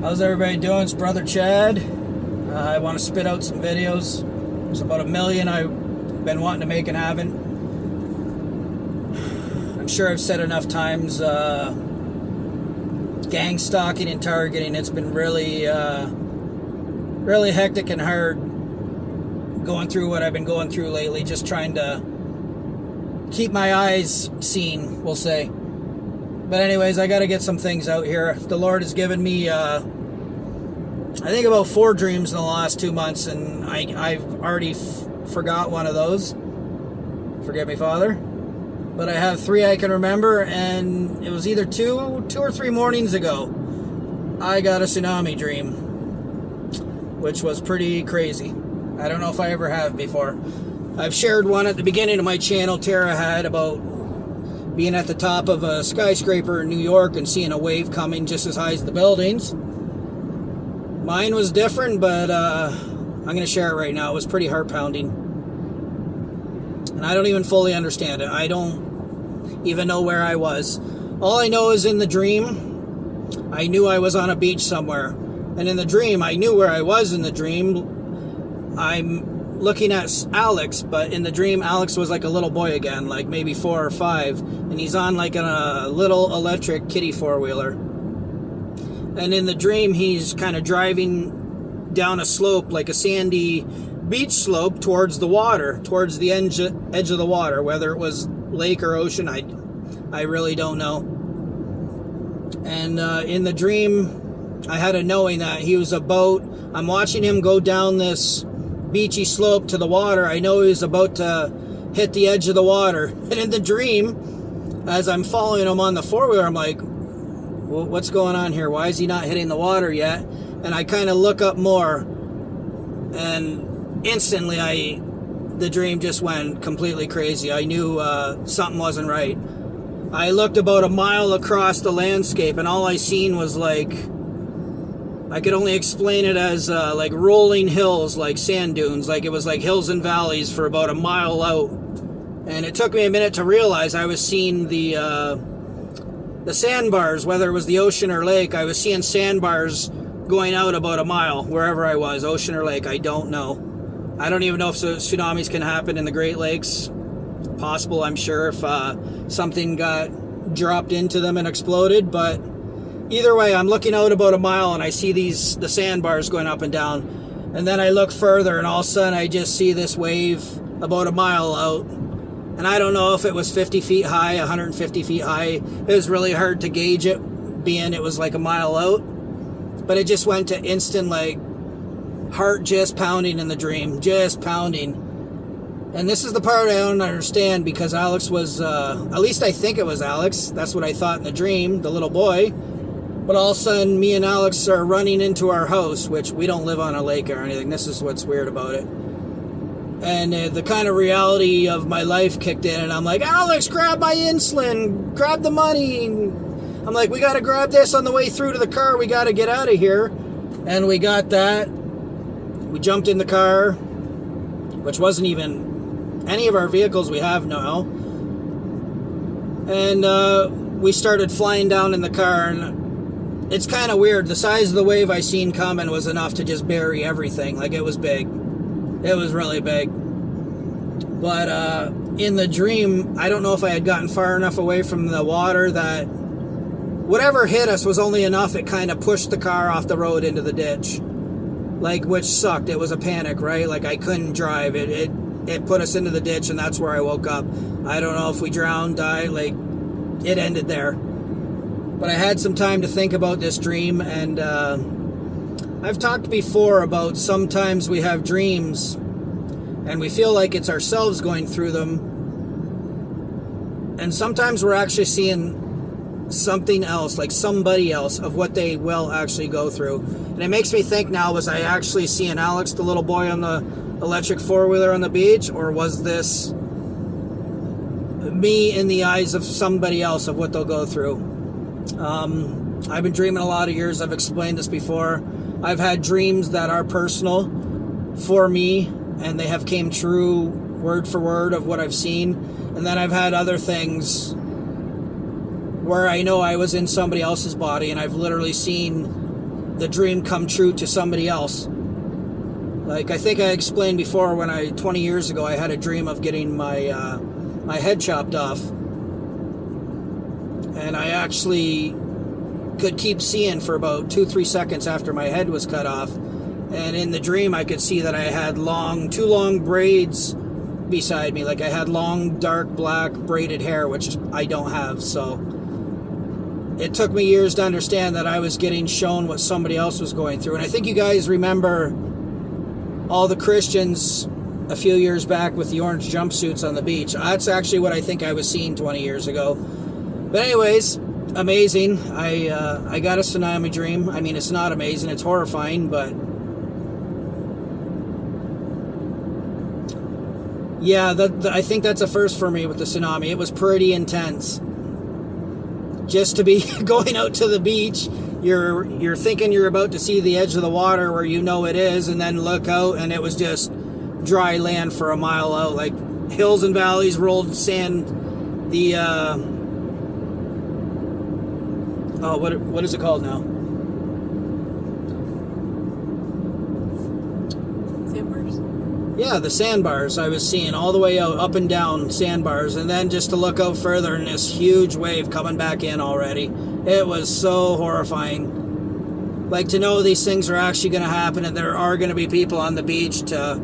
How's everybody doing? It's Brother Chad. I want to spit out some videos. There's about 1 million I've been wanting to make and haven't. I'm sure I've said enough times, gang stalking and targeting, it's been really hectic and hard going through what I've been going through lately, just trying to keep my eyes seen, we'll say. But anyways, I got to get some things out here. The Lord has given me, I think about 4 dreams in the last 2 months, and I've already forgot one of those. Forgive me, Father. But I have 3 I can remember, and it was either two or 3 mornings ago. I got a tsunami dream, which was pretty crazy. I don't know if I ever have before. I've shared one at the beginning of my channel Tara had about being at the top of a skyscraper in New York and seeing a wave coming just as high as the buildings. Mine was different, but I'm going to share it right now. It was pretty heart-pounding. And I don't even fully understand it. I don't even know where I was. All I know is in the dream, I knew I was on a beach somewhere. And in the dream, I knew where I was in the dream. I'm looking at Alex, but in the dream, Alex was like a little boy again, like maybe 4 or 5. And he's on like a little electric kiddie 4-wheeler. And in the dream, he's kind of driving down a slope, like a sandy beach slope, towards the water, towards the edge of the water. Whether it was lake or ocean, I really don't know. And in the dream, I had a knowing that he was a boat. I'm watching him go down this beachy slope to the water. I know he was about to hit the edge of the water. And in the dream, as I'm following him on the 4-wheeler, I'm like, well, what's going on here? Why is he not hitting the water yet? And I kind of look up more, and instantly the dream just went completely crazy. I knew something wasn't right. I looked about a mile across the landscape, and all I seen was like, I could only explain it as like rolling hills, like sand dunes, like it was like hills and valleys for about a mile out. And it took me a minute to realize I was seeing the sandbars, whether it was the ocean or lake. I was seeing sandbars going out about a mile, wherever I was, ocean or lake, I don't know. I don't even know if tsunamis can happen in the Great Lakes. Possible, I'm sure, if something got dropped into them and exploded, but either way, I'm looking out about a mile and I see the sandbars going up and down. And then I look further and all of a sudden I just see this wave about a mile out. And I don't know if it was 50 feet high, 150 feet high. It was really hard to gauge it, being it was like a mile out. But it just went to instant, like, heart just pounding in the dream, just pounding. And this is the part I don't understand, because Alex was, at least I think it was Alex. That's what I thought in the dream, the little boy. But all of a sudden, me and Alex are running into our house, which we don't live on a lake or anything. This is what's weird about it. And the kind of reality of my life kicked in, and I'm like, Alex, grab my insulin, grab the money. I'm like, we got to grab this on the way through to the car. We got to get out of here. And we got that. We jumped in the car, which wasn't even any of our vehicles we have now. And we started flying down in the car, and it's kind of weird. The size of the wave I seen coming was enough to just bury everything. Like, it was big. It was really big. But in the dream, I don't know if I had gotten far enough away from the water that whatever hit us was only enough. It kind of pushed the car off the road into the ditch. Like, which sucked. It was a panic, right? Like, I couldn't drive. It put us into the ditch, and that's where I woke up. I don't know if we drowned, died. Like, it ended there. But I had some time to think about this dream, and I've talked before about sometimes we have dreams and we feel like it's ourselves going through them, and sometimes we're actually seeing something else, like somebody else, of what they will actually go through. And it makes me think now, was I actually seeing Alex, the little boy on the electric 4-wheeler on the beach, or was this me in the eyes of somebody else, of what they'll go through? I've been dreaming a lot of years. I've explained this before. I've had dreams that are personal for me, and they have came true word for word of what I've seen. And then I've had other things where I know I was in somebody else's body, and I've literally seen the dream come true to somebody else. Like, I think I explained before, 20 years ago, I had a dream of getting my my head chopped off. And I actually could keep seeing for about 2-3 seconds after my head was cut off. And in the dream, I could see that I had two long braids beside me. Like, I had long, dark, black, braided hair, which I don't have. So it took me years to understand that I was getting shown what somebody else was going through. And I think you guys remember all the Christians a few years back with the orange jumpsuits on the beach. That's actually what I think I was seeing 20 years ago. But anyways, amazing. I got a tsunami dream. I mean, it's not amazing, it's horrifying, but yeah, I think that's a first for me with the tsunami. It was pretty intense. Just to be going out to the beach, you're thinking you're about to see the edge of the water where you know it is, and then look out and it was just dry land for a mile out, like hills and valleys, rolled sand. The what is it called now? Sandbars? Yeah, the sandbars. I was seeing all the way out, up and down sandbars, and then just to look out further and this huge wave coming back in already. It was so horrifying. Like, to know these things are actually going to happen and there are going to be people on the beach to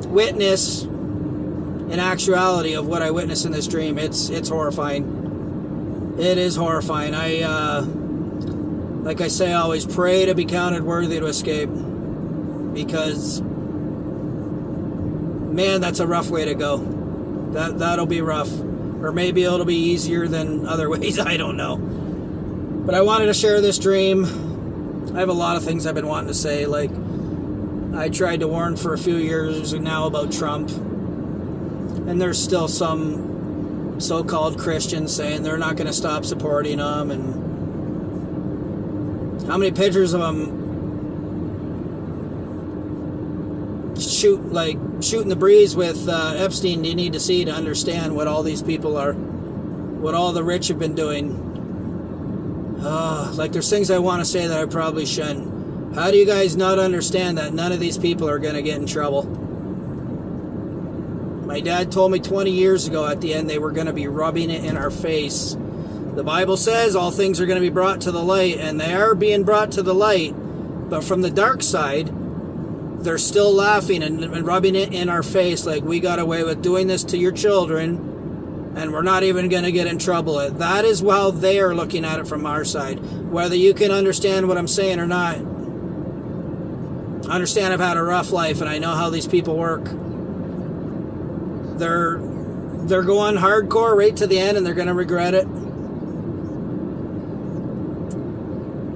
witness in actuality of what I witnessed in this dream. It's horrifying. It is horrifying. Like I say, I always pray to be counted worthy to escape, because man, that's a rough way to go. That'll be rough, or maybe it'll be easier than other ways. I don't know. But I wanted to share this dream. I have a lot of things I've been wanting to say. Like, I tried to warn for a few years now about Trump, and there's still some so-called Christians saying they're not going to stop supporting him. And how many pictures of him shooting the breeze with Epstein do you need to see to understand what all these people are, what all the rich have been doing? Like, there's things I want to say that I probably shouldn't. How do you guys not understand that none of these people are going to get in trouble? My dad told me 20 years ago at the end they were going to be rubbing it in our face. The Bible says all things are going to be brought to the light, and they are being brought to the light, but from the dark side, they're still laughing and rubbing it in our face like we got away with doing this to your children, and we're not even going to get in trouble. That is how they are looking at it from our side. Whether you can understand what I'm saying or not, I understand I've had a rough life, and I know how these people work. They're going hardcore right to the end, and they're going to regret it.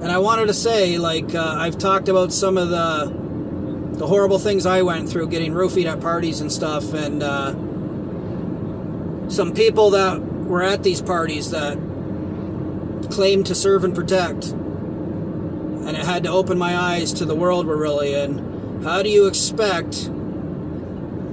And I wanted to say, like, I've talked about some of the horrible things I went through, getting roofied at parties and stuff, and some people that were at these parties that claimed to serve and protect, and it had to open my eyes to the world we're really in. How do you expect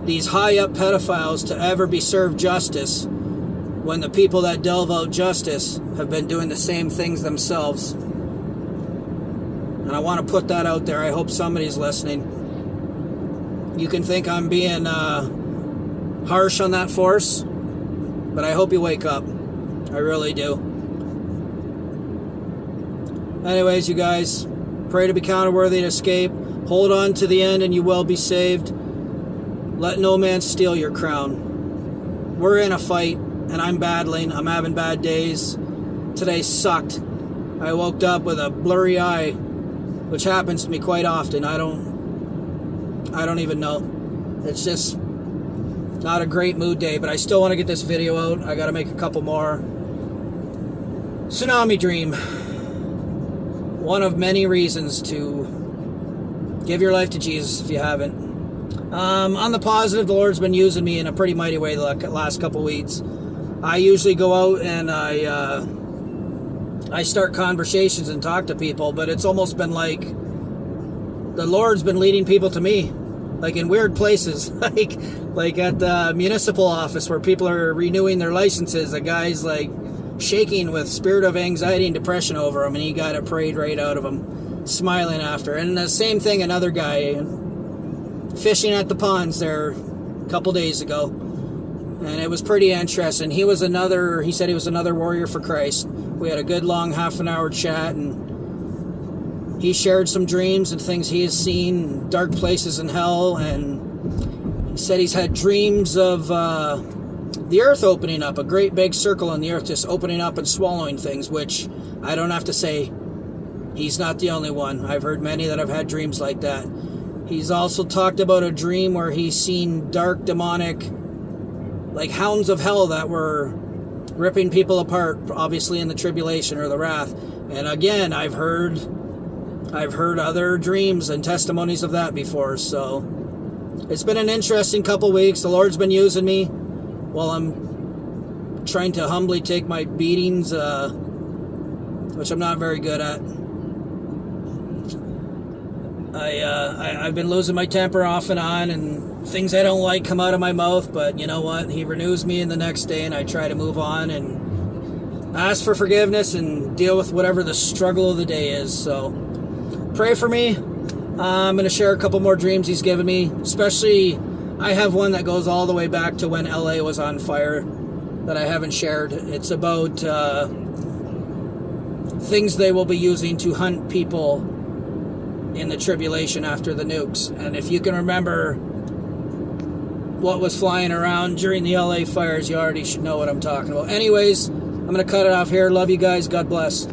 these high-up pedophiles to ever be served justice when the people that delve out justice have been doing the same things themselves? And I want to put that out there. I hope somebody's listening. You can think I'm being harsh on that force, but I hope you wake up. I really do. Anyways, you guys, pray to be counted worthy to escape. Hold on to the end and you will be saved. Let no man steal your crown. We're in a fight, and I'm battling. I'm having bad days. Today sucked. I woke up with a blurry eye, which happens to me quite often. I don't even know. It's just not a great mood day, but I still want to get this video out. I got to make a couple more. Tsunami dream. One of many reasons to give your life to Jesus if you haven't. On the positive, the Lord's been using me in a pretty mighty way the last couple weeks. I usually go out and I start conversations and talk to people, but it's almost been like the Lord's been leading people to me, like in weird places, like at the municipal office where people are renewing their licenses. A guy's like shaking with spirit of anxiety and depression over him, and he got it prayed right out of him. smiling after. And the same thing, another guy fishing at the ponds there a couple days ago, and it was pretty interesting. He said he was another warrior for Christ. We had a good long half an hour chat, and he shared some dreams and things he has seen, dark places in hell, and he said he's had dreams of the earth opening up, a great big circle in the earth just opening up and swallowing things, which I don't have to say he's not the only one. I've heard many that have had dreams like that. He's also talked about a dream where he's seen dark, demonic, like hounds of hell that were ripping people apart, obviously in the tribulation or the wrath. And again, I've heard other dreams and testimonies of that before. So it's been an interesting couple weeks. The Lord's been using me while I'm trying to humbly take my beatings, which I'm not very good at. I've been losing my temper off and on, and things I don't like come out of my mouth, but you know what? He renews me in the next day, and I try to move on and ask for forgiveness and deal with whatever the struggle of the day is. So pray for me. I'm going to share a couple more dreams he's given me, especially I have one that goes all the way back to when LA was on fire that I haven't shared. It's about things they will be using to hunt people in the tribulation after the nukes. And if you can remember what was flying around during the LA fires, you already should know what I'm talking about. Anyways, I'm going to cut it off here. Love you guys. God bless.